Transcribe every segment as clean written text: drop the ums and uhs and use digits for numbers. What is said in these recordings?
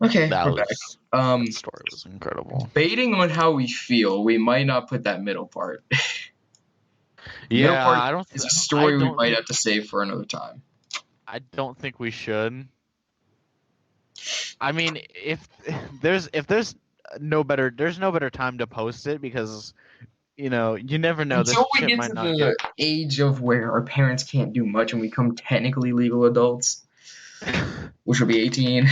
Okay, That we're back. was Um, that story was incredible. Debating on how we feel, we might not put that middle part. The middle Yeah, part is a story we might have to save for another time. I don't think we should. I mean, if there's there's no better time to post it because you never know, this Until we shit get might to not get. the age of where our parents can't do much and we become technically legal adults, which will be 18.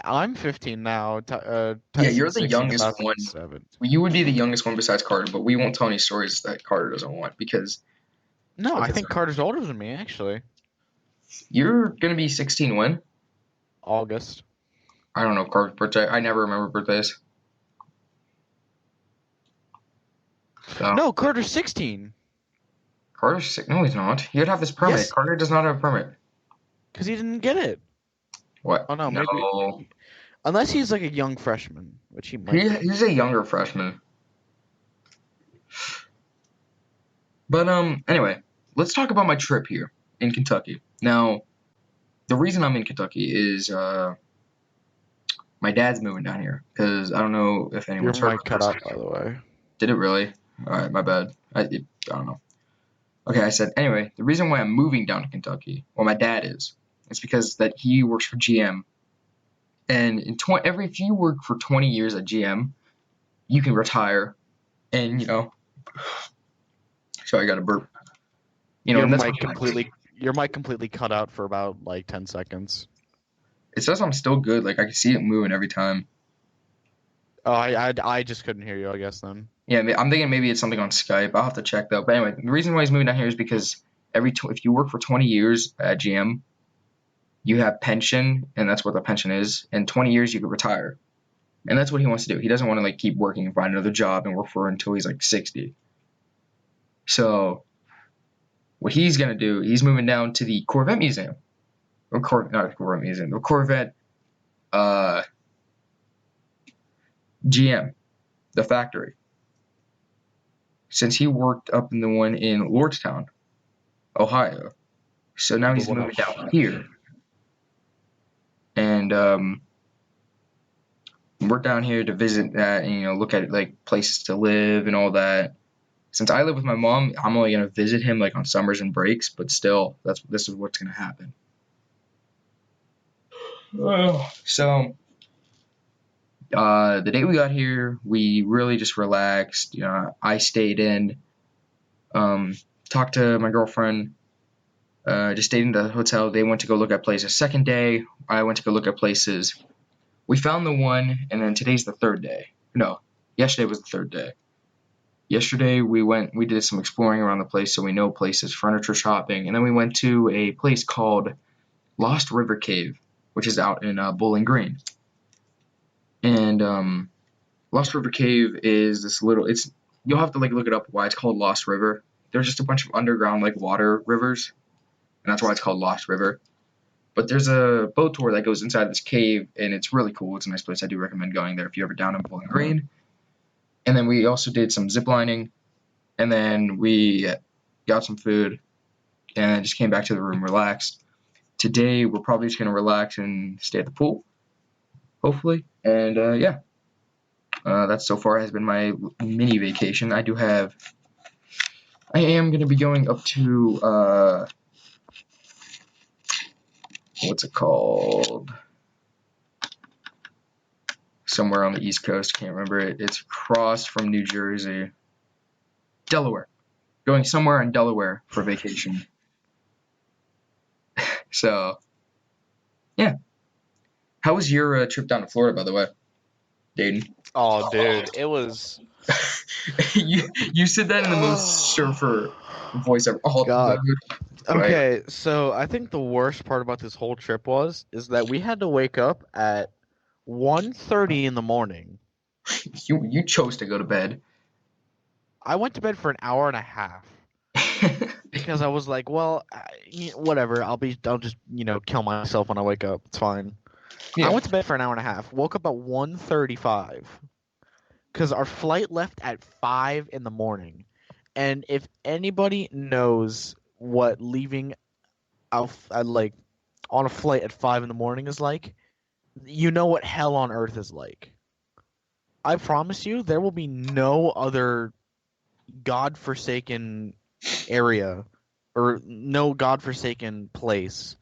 I'm 15 now. Yeah, you're Tyson's the 16, youngest about to be one. 7. You would be the youngest one besides Carter, but we won't tell any stories that Carter doesn't want because No, of I his think Carter's older than me actually. You're gonna be 16 when? August. I don't know Carter's birthday. I never remember birthdays. So No, Carter's 16 Carter's sick. No, he's not. He'd have this permit. yes, Carter does not have a permit. because he didn't get it. What? Oh no, maybe No. unless he's like a young freshman, which he might be. He's a younger freshman. But anyway, let's talk about my trip here in Kentucky. Now, the reason I'm in Kentucky is my dad's moving down here because I don't know if Your anyone's heard mic about cut this. out, by the way. Did it really? All right, my bad. I don't know. Okay, I said anyway. The reason why I'm moving down to Kentucky, well, my dad is, it's because that he works for GM, and if you work for 20 years at GM, you can retire, and so I got to burp. Your And that's what mic completely cut out for about like 10 seconds. it says. I'm still good. Like I can see it moving every time. Oh, I just couldn't hear you, I guess then. Yeah, I'm thinking maybe it's something on Skype. I'll have to check though. But anyway, the reason why he's moving down here is because if you work for 20 years at GM, you have pension, and that's what the pension is. In 20 years, you could retire, and that's what he wants to do. He doesn't want to like keep working and find another job and work for until he's like 60. So what he's gonna do, he's moving down to the Corvette Museum, or not the Corvette Museum, the Corvette uh, GM, the factory. Since he worked up in the one in Lordstown, Ohio, so now he's moving down here, and we're down here to visit that and look at like places to live and all that. Since I live with my mom, I'm only gonna visit him like on summers and breaks, but still, this is what's gonna happen. So the day we got here, we really just relaxed. I stayed in, talked to my girlfriend, just stayed in the hotel. They went to go look at places. Second day, I went to go look at places. We found the one, and then today's the third day. No, yesterday was the third day. Yesterday we did some exploring around the place, so we know places, furniture shopping, and then we went to a place called Lost River Cave, which is out in Bowling Green. And Lost River Cave is this little. You'll have to like look it up why it's called Lost River. There's just a bunch of underground like water rivers, and that's why it's called Lost River. But there's a boat tour that goes inside this cave, and it's really cool. It's a nice place. I do recommend going there if you're ever down in Bowling Green. And then we also did some zip lining, and then we got some food, and just came back to the room, relaxed. Today we're probably just gonna relax and stay at the pool, hopefully. And yeah, that so far has been my mini vacation. I am gonna be going up to what's it called? Somewhere on the East Coast. Can't remember it. It's across from New Jersey. Delaware. Going somewhere in Delaware for vacation. So, yeah. How was your trip down to Florida, by the way, Dayton? Oh, dude, it was. you said that in the most surfer voice ever. Oh, God. right. Okay, so I think the worst part about this whole trip is that we had to wake up at 1:30 in the morning. You chose to go to bed. I went to bed for an hour and a half because I was like, well, whatever. I'll just kill myself when I wake up. It's fine. I Yeah. went to bed for an hour and a half. Woke up at 1:35 because our flight left at 5 in the morning. And if anybody knows what leaving out like on a flight at 5 in the morning is like, You know what hell on earth is like. I promise you, there will be no other godforsaken area or no godforsaken place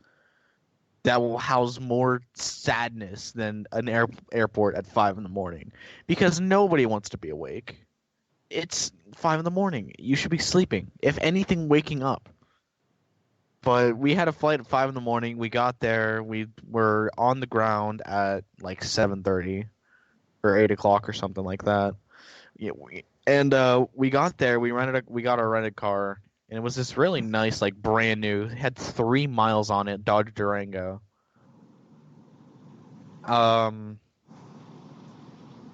that will house more sadness than an airport at 5 in the morning, because nobody wants to be awake. It's 5 in the morning. You should be sleeping. If anything, waking up. But we had a flight at 5 in the morning. We got there. We were on the ground at like 7:30 or 8 o'clock or something like that. Yeah, we got there. We got our rented car, and it was this really nice, like brand new. It had 3 miles on it, Dodge Durango. Um,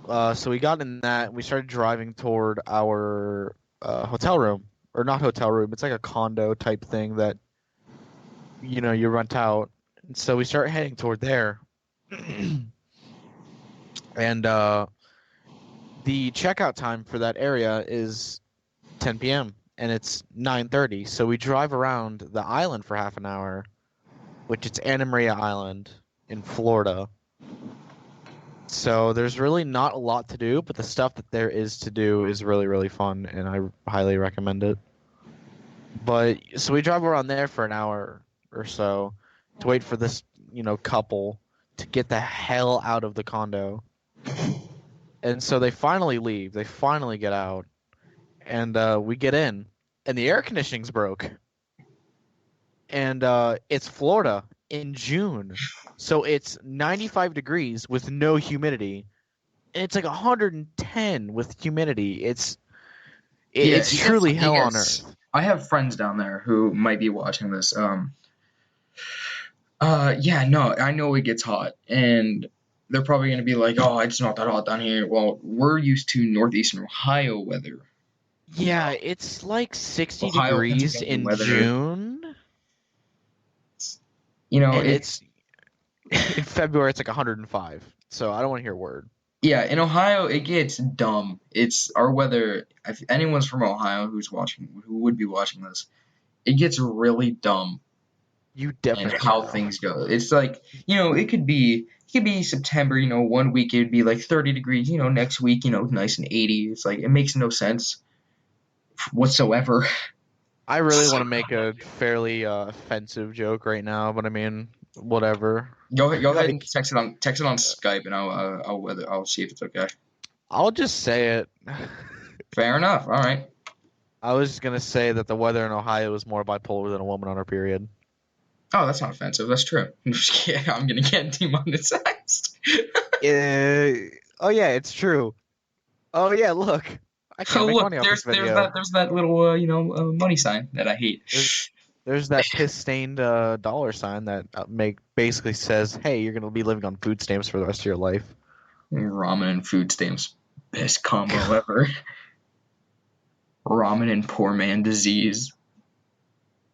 so we got in that. We started driving toward our hotel room, or not hotel room. It's like a condo type thing that you rent out. And so we start heading toward there, and the checkout time for that area is 10 p.m. and it's 9:30. So we drive around the island for half an hour, which it's Anna Maria Island in Florida. So there's really not a lot to do, but the stuff that there is to do is really, really fun, and I highly recommend it. But so we drive around there for an hour or so to wait for this, couple to get the hell out of the condo. And so they finally leave. They finally get out, and we get in, and the air conditioning's broke. And it's Florida in June, so it's 95 degrees with no humidity, and it's like 110 with humidity. Yeah, It's truly hell on earth. I have friends down there who might be watching this. Yeah, no, I know it gets hot, and they're probably gonna be like, "Oh, it's not that hot down here." Well, we're used to northeastern Ohio weather. Yeah, it's like 60 Ohio, degrees Pennsylvania in weather. June, and It. it's in February it's like 105. So I don't want to hear a word. Yeah, in Ohio, it gets dumb. It's our weather. If anyone's from Ohio who would be watching this, it gets really dumb You and definitely how know. things go. It's like, it could be September, one week it would be like 30 degrees, next week, nice and 80. It's like it makes no sense whatsoever. I really want to make a fairly offensive joke right now, but I mean, whatever. Go ahead and Like, text it on Skype and I'll see if it's okay. I'll just say it. Fair enough. All right. I was just gonna say that the weather in Ohio is more bipolar than a woman on her period. Oh, that's not offensive. That's true. I'm just kidding. I'm gonna get demonetized. Oh yeah, it's true. Oh yeah, look, I can't Oh, make look, money off this there's video. that little money sign that I hate. There's there's that piss stained dollar sign that make basically says, "Hey, you're gonna be living on food stamps for the rest of your life." Ramen and food stamps, best combo ever. Ramen and poor man disease.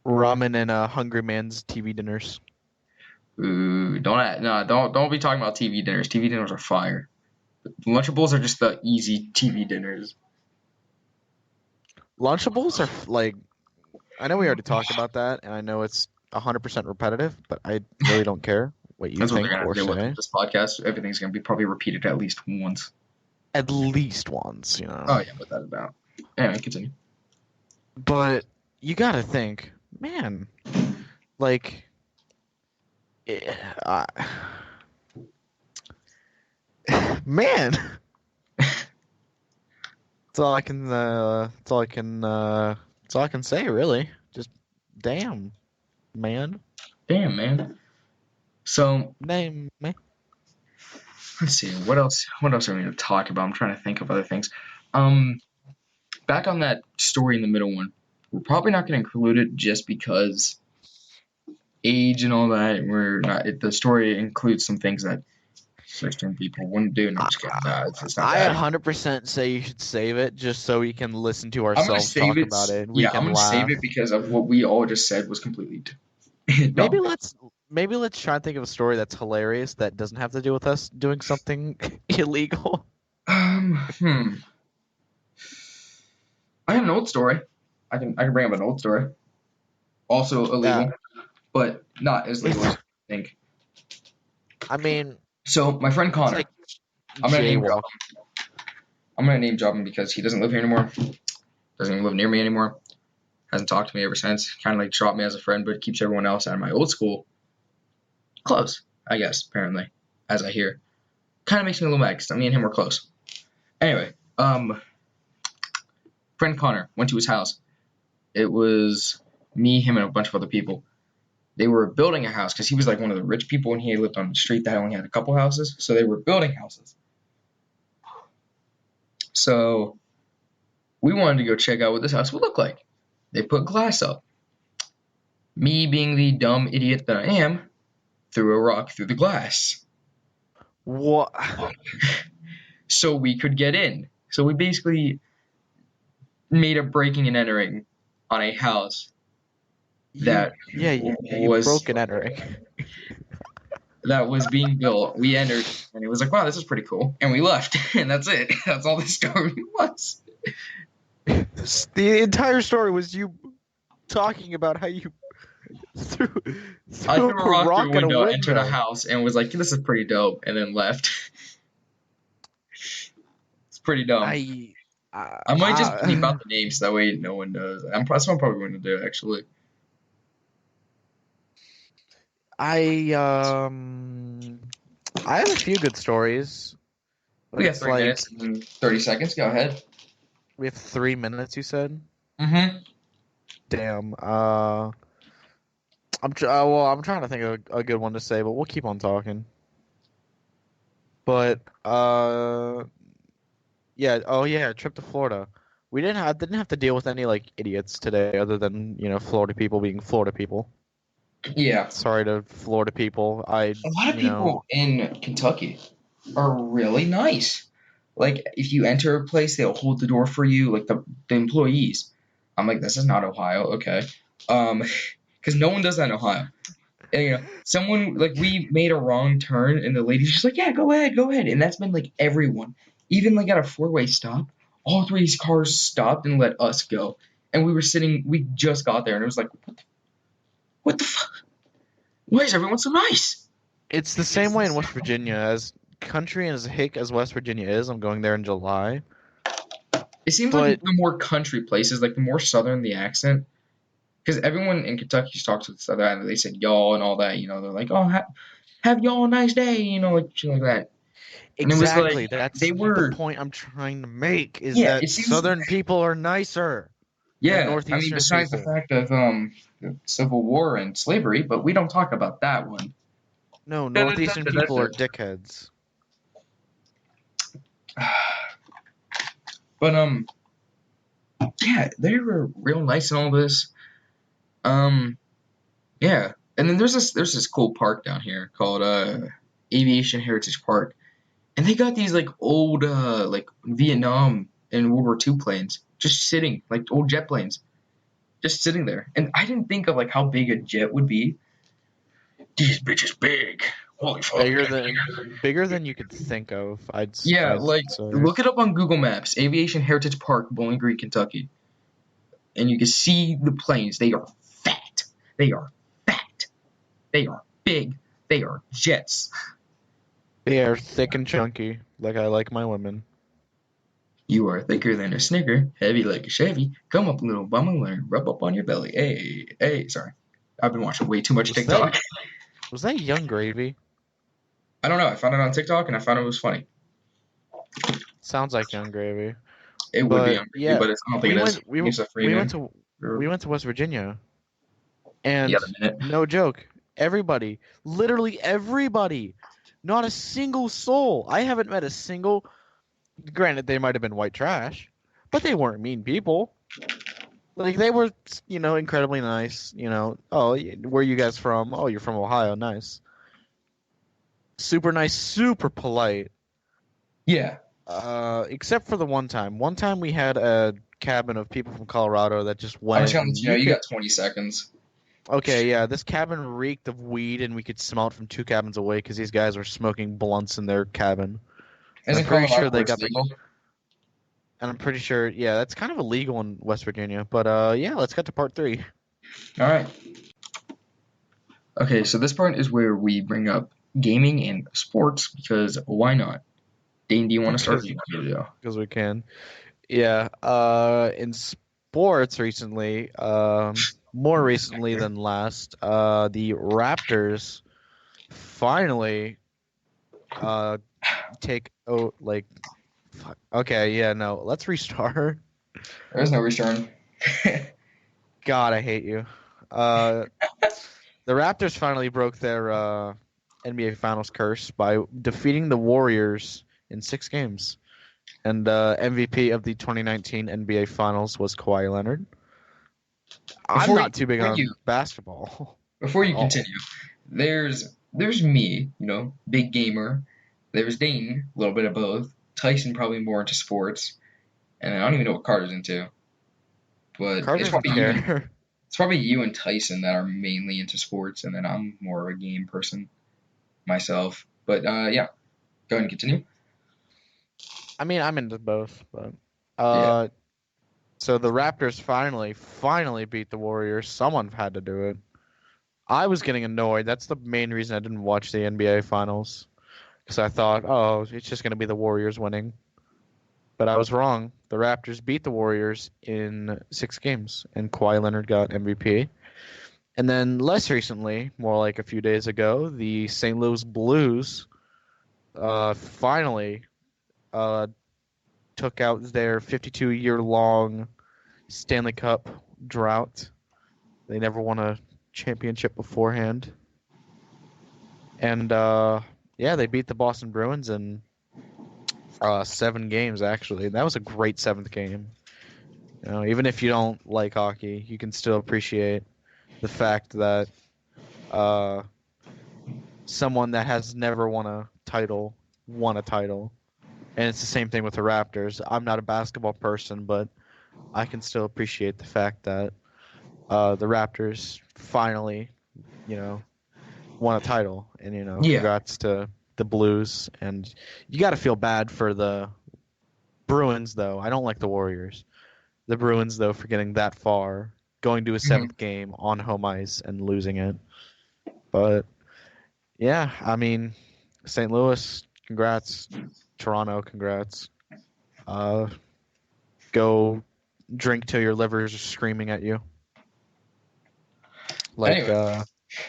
Ramen and hungry man's TV dinners. Ooh, don't be talking about TV dinners. TV dinners are fire. Lunchables are just the easy TV dinners. Lunchables are like, I know we already talked about that, and I know it's 100% repetitive, but I really don't care what you That's what they're think gonna have or to do with say. this podcast. Everything's gonna be probably repeated at least once. At least once, Oh yeah, without a doubt. Anyway, continue. But you gotta think, man, like, eh, uh, man, that's all I can, that's all I can say, really. Just, damn, man, Damn, man. So name, man. let's see. What else are we gonna talk about? I'm trying to think of other things. Um, Back on that story in the middle one, we're probably not gonna include it just because age and all that. We're not. The story includes some things that certain people wouldn't do. No, I'm I, just kidding. No, it's not I that. 100% say you should save it just so we can listen to I'm gonna ourselves save talk it. about it and we Yeah, I'm can gonna save laugh. it because of what we all just said was completely Maybe dumb. let's maybe let's try and think of a story that's hilarious that doesn't have to do with us doing something illegal. Hmm. I have an old story. I can bring up an old story. Also Yeah, illegal, but not as legal as you think. I mean, So my friend It's Connor, like I'm gonna name drop jaywalk. him. I'm gonna name drop him because he doesn't live here anymore. Doesn't even live near me anymore. Hasn't talked to me ever since. Kind of like dropped me as a friend, but keeps everyone else out of my old school close. I guess apparently, as I hear, kind of makes me a little mad because me and him were close. Anyway, friend Connor went to his house. It was me, him, and a bunch of other people. They were building a house because he was like one of the rich people and he lived on the street that only had a couple houses. So they were building houses. So we wanted to go check out what this house would look like. They put glass up. Me, being the dumb idiot that I am, threw a rock through the glass What? so we could get in. So we basically made a breaking and entering on a house that You was broke an entering. being built. We entered and it was like, wow, this is pretty cool. And we left. And that's it. That's all the story was. The entire story was you talking about how you threw, I threw threw a a rock through rock a at a window, entered a window. house, and was like, this is pretty dope, and then left. It's pretty dumb. I, I might just bleep out I, the name so that way no one knows. That's what I'm probably going to do, actually. I, I have a few good stories, but We got it's 3 like minutes and 30 seconds. Go ahead. we have 3 minutes. You said, Mm-hmm. damn. I'm trying to think of a good one to say, but we'll keep on talking. But yeah. Oh yeah, trip to Florida. Didn't have to deal with any like idiots today, other than Florida people being Florida people. Yeah. Sorry to Florida people. A lot of You know, people in Kentucky are really nice. Like, if you enter a place, they'll hold the door for you, like the employees. I'm like, this is not Ohio, okay? Um, because no one does that in Ohio. And, someone like we made a wrong turn, and the lady's just like, "Yeah, go ahead," and that's been like everyone, even like at a four-way stop, all three cars stopped and let us go, and we were sitting. We just got there, and it was like, what the fuck? Why is everyone so nice? it's the same way in West Virginia. As country and as hick as West Virginia is, I'm going there in July. It seems like the But more country places, like the more southern the accent, because everyone in Kentucky talks with southern accent. They said y'all and all that. They're like, "Oh, have y'all a nice day," like shit like that. And it was like exactly, they that's the were. point I'm trying to make is Yeah, that it seems. Southern people are nicer than Yeah, I mean, Northeastern besides the people. fact of the Civil War and slavery, but we don't talk about that one. No, Northeastern people are dickheads. But yeah, they were real nice and all this. Um, yeah, and then there's this cool park down here called Aviation Heritage Park, and they got these like old like Vietnam and World War II planes just sitting like old jet planes just sitting there, and I didn't think of like how big a jet would be. These bitches big. Holy fuck. Bigger than you could think of. Yeah, I'd like say. look it up on Google Maps. Aviation Heritage Park, Bowling Green, Kentucky, and you can see the planes. They are fat. They are fat. They are big. They are jets. They are thick and chunky, like I like my women. You are thicker than a Snicker, heavy like a Chevy. Come up, little bum, and learn. Rub up on your belly. Hey, hey. Sorry, I've been watching way too much Was that TikTok. was that Young Gravy? I don't know. I found it on TikTok and I found it was funny. Sounds like Young Gravy. It would be But on Gravy, yeah, but I don't think it is. I think it's a free we went name. to Or we went to West Virginia, the other and minute. no joke, everybody, literally everybody, not a single soul. I haven't met a single. Granted, they might have been white trash, but they weren't mean people. Like they were, incredibly nice. Oh, where are you guys from? Oh, you're from Ohio. Nice. Super nice, super polite. Yeah. Except for the one time. One time we had a cabin of people from Colorado that just I'm just went gonna let and you know you you could. got 20 seconds. Okay, yeah, this cabin reeked of weed and we could smell it from two cabins away because these guys were smoking blunts in their cabin. And I'm Isn't pretty Colorado sure where they it's got the. legal? And I'm pretty sure, yeah, that's kind of illegal in West Virginia. But yeah, let's get to part three. All right. Okay, so this part is where we bring up gaming and sports because why not? Dane, do you want to start? Or do because you want me to go? we can. Yeah. In sports recently, more recently than last, the Raptors finally uh take like okay, yeah, no, let's restart. There is no return. God, I hate you. Uh, the Raptors finally broke their NBA Finals curse by defeating the Warriors in 6 games. And MVP of the 2019 NBA Finals was Kawhi Leonard. I'm before you not too big before you on basketball before at you all. continue, there's me, big gamer. There's Dane, a little bit of both. Tyson probably more into sports, and I don't even know what Carter's into. But Carter doesn't care. it's probably you and Tyson that are mainly into sports, and then I'm more of a game person myself. But yeah, go ahead and continue. I mean, I'm into both, but Yeah. uh, so the Raptors finally beat the Warriors. Someone had to do it. I was getting annoyed. That's the main reason I didn't watch the NBA Finals because I thought, oh, it's just going to be the Warriors winning. But I was wrong. The Raptors beat the Warriors in 6 games, and Kawhi Leonard got MVP. And then less recently, more like a few days ago, the St. Louis Blues finally uh, took out their 52-year-long Stanley Cup drought. They never won a championship beforehand. And yeah, they beat the Boston Bruins in 7 games, actually. That was a great seventh game. Even if you don't like hockey, you can still appreciate the fact that uh, someone that has never won a title. And it's the same thing with the Raptors. I'm not a basketball person, but I can still appreciate the fact that the Raptors finally, you know, won a title. And, Yeah. congrats to the Blues. And you got to feel bad for the Bruins, though. I don't like the Warriors. The Bruins, though, for getting that far, going to a Mhm. seventh game on home ice and losing it. But yeah, I mean, St. Louis, congrats. Toronto, congrats. Uh, go drink till your livers are screaming at you, like Anyway,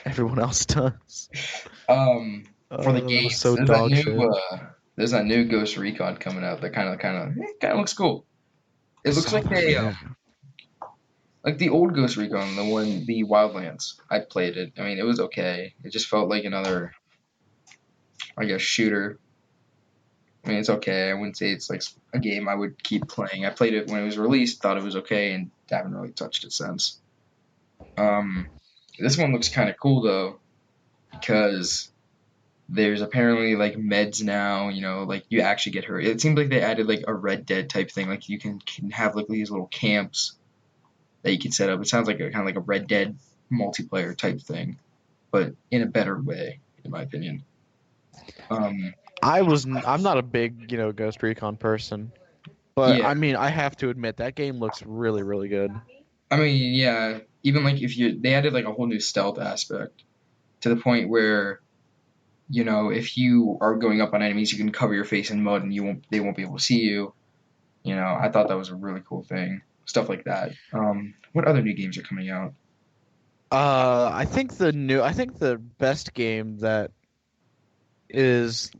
everyone else does. um, for the That was games, so dog shit. there's that new Ghost Recon coming out that kind of looks cool. I It looks saw like that. Yeah. like the old Ghost Recon, the Wildlands. I played it. I mean, it was okay. It just felt like another, I guess, shooter. I mean, it's okay. I wouldn't say it's like a game I would keep playing. I played it when it was released, thought it was okay, and haven't really touched it since. Um, this one looks kind of cool though because there's apparently like meds now. Like you actually get hurt. It seems like they added like a Red Dead type thing. Like you can have like these little camps that you can set up. It sounds like a kind of like a Red Dead multiplayer type thing, but in a better way, in my opinion. Um, I'm not a big, Ghost Recon person, but yeah, I mean, I have to admit that game looks really, really good. I mean, yeah. Even like if they added like a whole new stealth aspect to the point where if you are going up on enemies, you can cover your face in mud and they won't be able to see you. I thought that was a really cool thing. Stuff like that. What other new games are coming out? I think the best game that is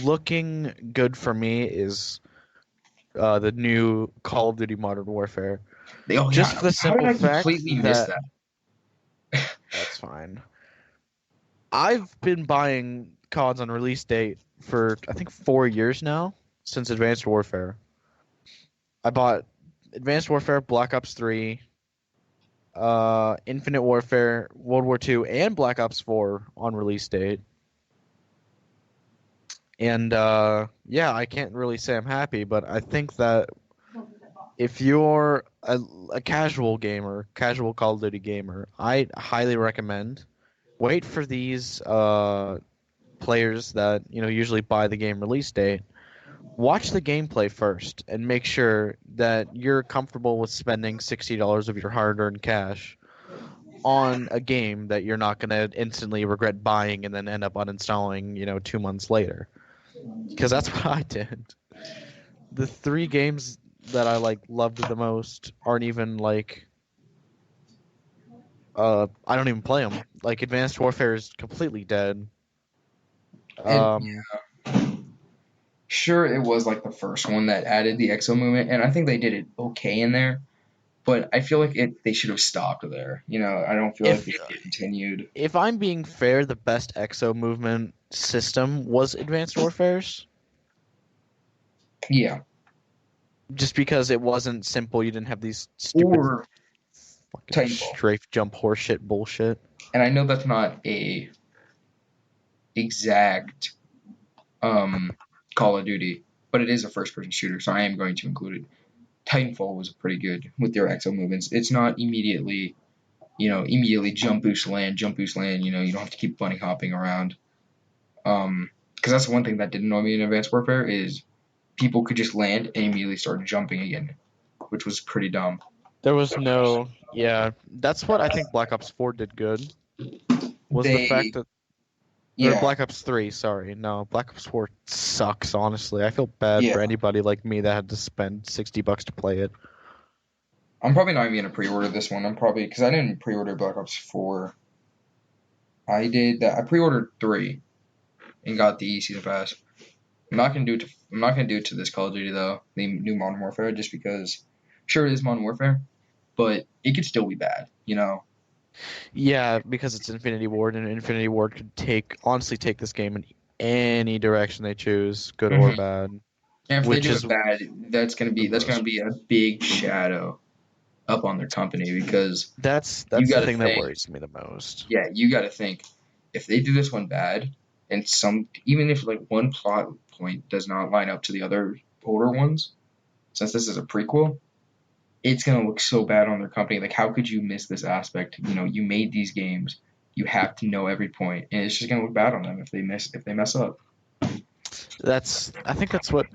looking good for me is the new Call of Duty Modern Warfare. Oh Just yeah, for the how did simple I fact completely miss that that? that's fine. I've been buying CODs on release date for I think 4 years now since Advanced Warfare. I bought Advanced Warfare, Black Ops 3, Infinite Warfare, World War II, and Black Ops 4 on release date. And yeah, I can't really say I'm happy, but I think that if you're a casual gamer, casual Call of Duty gamer, I highly recommend wait for these players that usually buy the game release date. Watch the gameplay first and make sure that you're comfortable with spending $60 of your hard-earned cash on a game that you're not gonna instantly regret buying and then end up uninstalling, 2 months later. Because that's what I did. The three games that I like loved the most aren't even like I don't even play them. Like Advanced Warfare is completely dead. And Um, sure, it was like the first one that added the exo movement, and I think they did it okay in there. But I feel like they should have stopped there. I don't feel like if they should have continued. if I'm being fair, the best exo movement system was Advanced Warfare's, Yeah. just because it wasn't simple. You didn't have these stupid Or fucking Titanfall. strafe jump horseshit bullshit. And I know that's not a exact Call of Duty, but it is a first person shooter, so I am going to include it. Titanfall was pretty good with their exo movements. It's not immediately jump boost land. You don't have to keep bunny hopping around. Because that's one thing that did annoy me in Advanced Warfare is people could just land and immediately start jumping again, which was pretty dumb. There was no, yeah, that's what I think Black Ops 4 did good, was the fact They, that, or yeah, Black Ops 3, sorry. No, Black Ops 4 sucks, honestly. I feel bad yeah. for anybody like me that had to spend $60 to play it. I'm probably not even gonna pre-order this one. I'm probably because I didn't pre-order Black Ops 4. I did that. I pre-ordered 3 and got the season pass. I'm not gonna do it to this Call of Duty though, the new Modern Warfare, just because. Sure, it is Modern Warfare, but it could still be bad. Yeah, because it's Infinity Ward, and Infinity Ward could honestly take this game in any direction they choose, good or Hmm. bad, And if they which do is it bad, the that's gonna most. be a big shadow up on their company because you That's the got to thing that think, worries me the most. yeah, you got to think if they do this one bad and even if like one plot point does not line up to the other older ones, since this is a prequel, it's gonna look so bad on their company. Like, how could you miss this aspect? You made these games. You have to know every point, and it's just gonna look bad on them if they mess up. I think that's what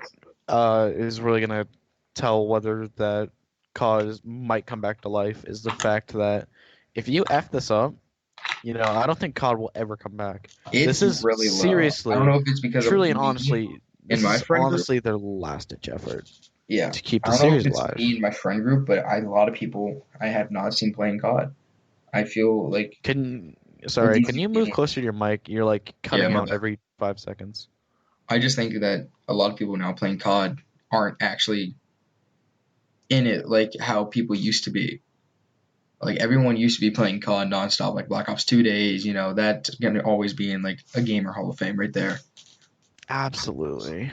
is really gonna tell whether that cause might come back to life is the fact that if you F this up, I don't think COD will ever come back. This It's is really low. I don't seriously, know if it's because of truly and me honestly, and this my is friend group. honestly their last ditch effort Yeah, to keep I the don't know if series it's me alive. and my friend group, but a lot of people I have not seen playing COD. I feel like Can with Sorry, these can new you move games. closer to your mic? You're like Yeah, cutting my out bad. every 5 seconds. I just think that a lot of people now playing COD aren't actually in it like how people used to be. Like everyone used to be playing COD nonstop, like Black Ops 2 days. That's gonna always be in like a gamer Hall of Fame right there. Absolutely.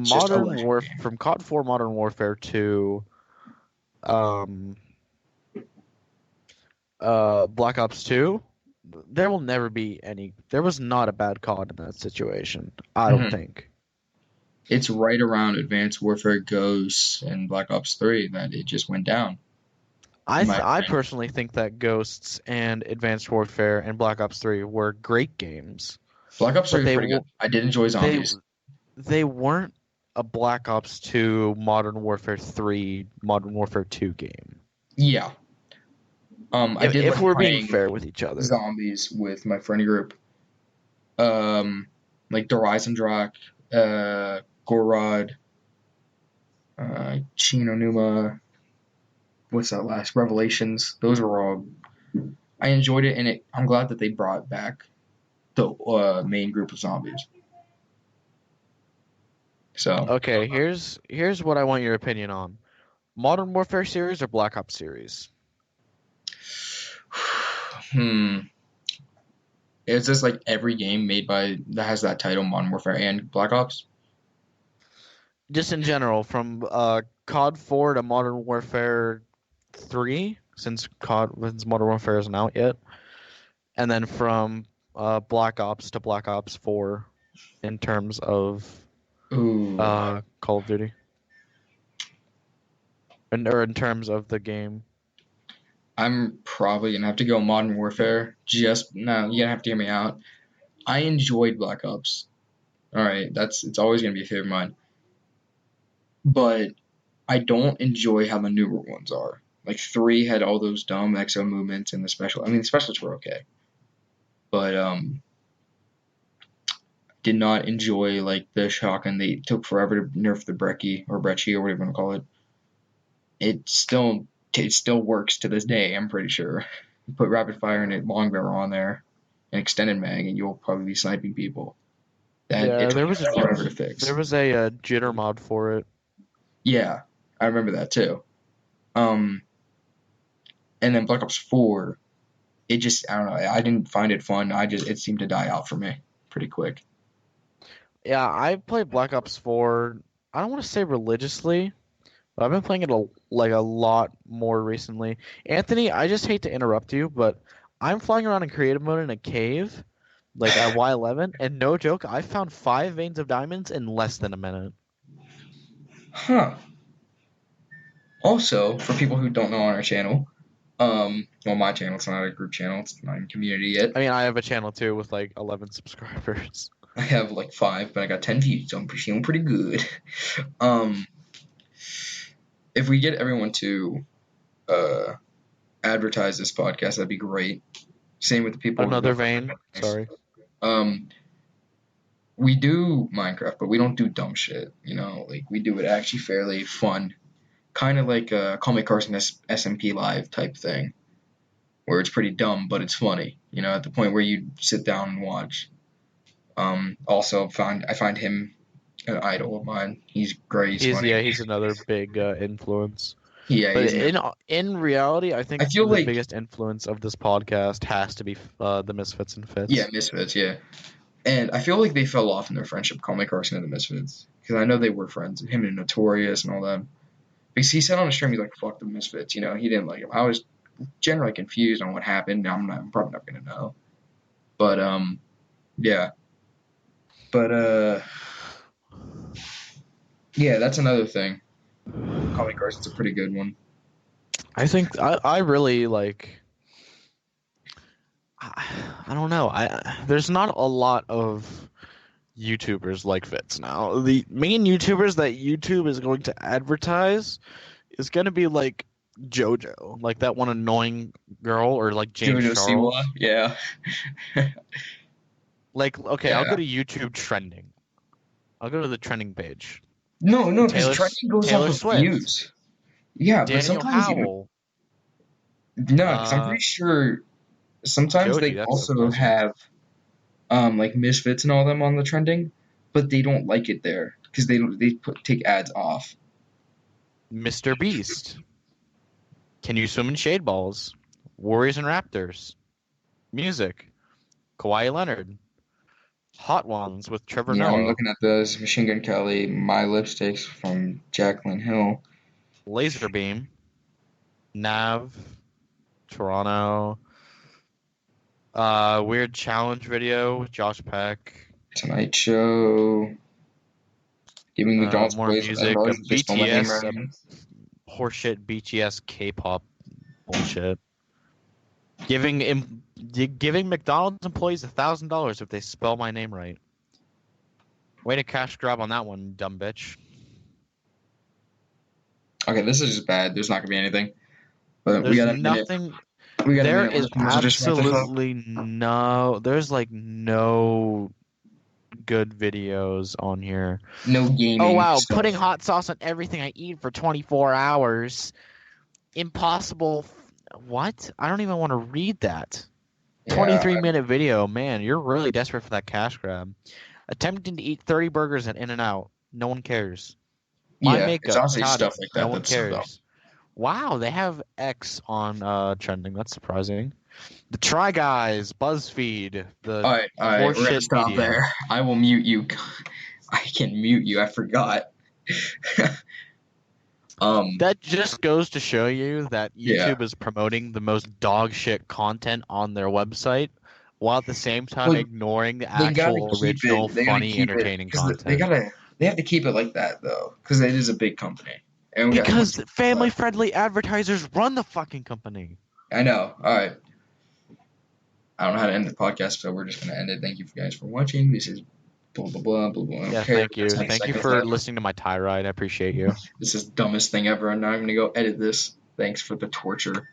It's just a legend game. From COD 4 Modern Warfare to um Black Ops 2, there was not a bad COD in that situation. I don't Hmm. think. It's right around Advanced Warfare Ghosts and Black Ops 3 that it just went down, in my I opinion. personally think that Ghosts and Advanced Warfare and Black Ops 3 were great games, Black Ops 3 but was pretty good. I did enjoy they Zombies. they weren't a Black Ops 2 Modern Warfare 3 Modern Warfare 2 game. Yeah. I did If like we're being playing fair with each other. Zombies with my friend group. Like Drak, Gorod, Chino Numa. What's that last? Revelations. Those were all. I enjoyed it, and I'm glad that they brought back the main group of zombies. So, Okay, here's what I want your opinion on. Modern Warfare series or Black Ops series? hmm, is this like every game made by that has that title, Modern Warfare and Black Ops? Just in general, from COD 4 to Modern Warfare 3, since Modern Warfare isn't out yet, and then from Black Ops to Black Ops 4 in terms of Ooh, Call of Duty, or in terms of the game. I'm probably gonna have to go Modern Warfare. Just no, you're gonna have to hear me out. I enjoyed Black Ops. All right, it's always gonna be a favorite of mine, but I don't enjoy how the newer ones are. Like 3 had all those dumb exo movements, and the specials were okay, but did not enjoy like the shotgun. They took forever to nerf the Brecci or Brecci or whatever you want to call it. It still works to this day. I'm pretty sure. You put rapid fire and a long barrel on there, an extended mag, and you'll probably be sniping people. That it Yeah, took forever to fix. there was a jitter mod for it. Yeah, I remember that too. Um, and then Black Ops 4, it just I don't know. I didn't find it fun. It seemed to die out for me pretty quick. Yeah, I played Black Ops 4. I don't want to say religiously, but I've been playing it a lot more recently. Anthony, I just hate to interrupt you, but I'm flying around in creative mode in a cave, like at Y11, and no joke, I found 5 veins of diamonds in less than a minute. Huh. Also, for people who don't know on our channel, well, my channel, it's not a group channel, it's not in community yet. I mean, I have a channel too with like 11 subscribers. I have like 5, but I got 10 views, so I'm feeling pretty good. Um, if we get everyone to uh, advertise this podcast, that'd be great. Same with the people who Another don't. vein. Sorry. Um, we do Minecraft, but we don't do dumb shit. Like we do it actually fairly fun, kind of like a Call Me Carson SMP Live type thing, where it's pretty dumb but it's funny. At the point where you sit down and watch. Also, I find him an idol of mine. He's great. He's funny. He's another big influence. Yeah, But in reality, I I think feel the like biggest influence of this podcast has to be the Misfits and yeah, Fits. Misfits. Yeah, and I feel like they fell off in their friendship. Call Me Carson and the Misfits, because I know they were friends. Him and Notorious and all that. Because he said on the stream, he's like, "Fuck the Misfits." He didn't like him. I was generally confused on what happened. I'm probably not gonna know. But yeah. But yeah, that's another thing. Call Me Carson's a pretty good one. I think I really like. I don't know. There's not a lot of YouTubers like Fits now. The main YouTubers that YouTube is going to advertise is going to be like JoJo, like that one annoying girl, or like James JoJo Siwa, Charles. yeah. Like, okay, I'll go Yeah. to YouTube trending. I'll go to the trending page. No, because Taylor trending goes off Taylor of Swift, views. Yeah, but Daniel sometimes even Howell, no, because I'm pretty sure sometimes Joji. they That's also another one. have like Misfits and all them on the trending, but they don't like it there because take ads off. Mr. Beast. Can you swim in shade balls? Warriors and Raptors. Music. Kawhi Leonard. Hot Ones with Trevor Yeah, I'm Noah. looking at those Machine Gun Kelly, My Lipsticks from Jacqueline Hill. Laser Beam. Nav. Toronto. Weird challenge video with Josh Peck. Tonight Show. Giving McDonald's More employees music. $1,000 if they spell my name BTS. right. Horseshit BTS K-pop bullshit. Giving McDonald's employees $1,000 if they spell my name right. Way to cash grab on that one, dumb bitch. Okay, this is just bad. There's not gonna be anything. But we There's got a minute. nothing. We got a There minute is left. Might as well just wrap this up. absolutely no. There's like no good videos on here. No Oh gaming wow, stuff. putting hot sauce on everything I eat for 24 hours. Impossible. What? I don't even want to read that. Yeah, 23-minute video. Man, you're really desperate for that cash grab. Attempting to eat 30 burgers at In-N-Out. No one cares. My yeah. It's makeup. honestly Toddy. stuff like No that one that's so dumb. cares. Wow, they have X on trending. That's surprising. The Try Guys, BuzzFeed, the All right. We're gonna horseshit stop media. there. I will mute you. I can mute you. I forgot. That just goes to show you that Yeah. YouTube is promoting the most dog shit content on their website, while at the same time Look, ignoring the they gotta actual keep original, it. They gotta funny, keep it entertaining because content. they have to keep it like that though, because it is a big company. And we got Because family-friendly advertisers run the fucking company. I know. All right. I don't know how to end the podcast, so we're just gonna end it. Thank you guys for watching. This is blah blah blah blah blah. Yeah, Okay, thank you. 10 Thank you seconds for left. listening to my tirade. I appreciate you. This is the dumbest thing ever, and now I'm gonna go edit this. Thanks for the torture.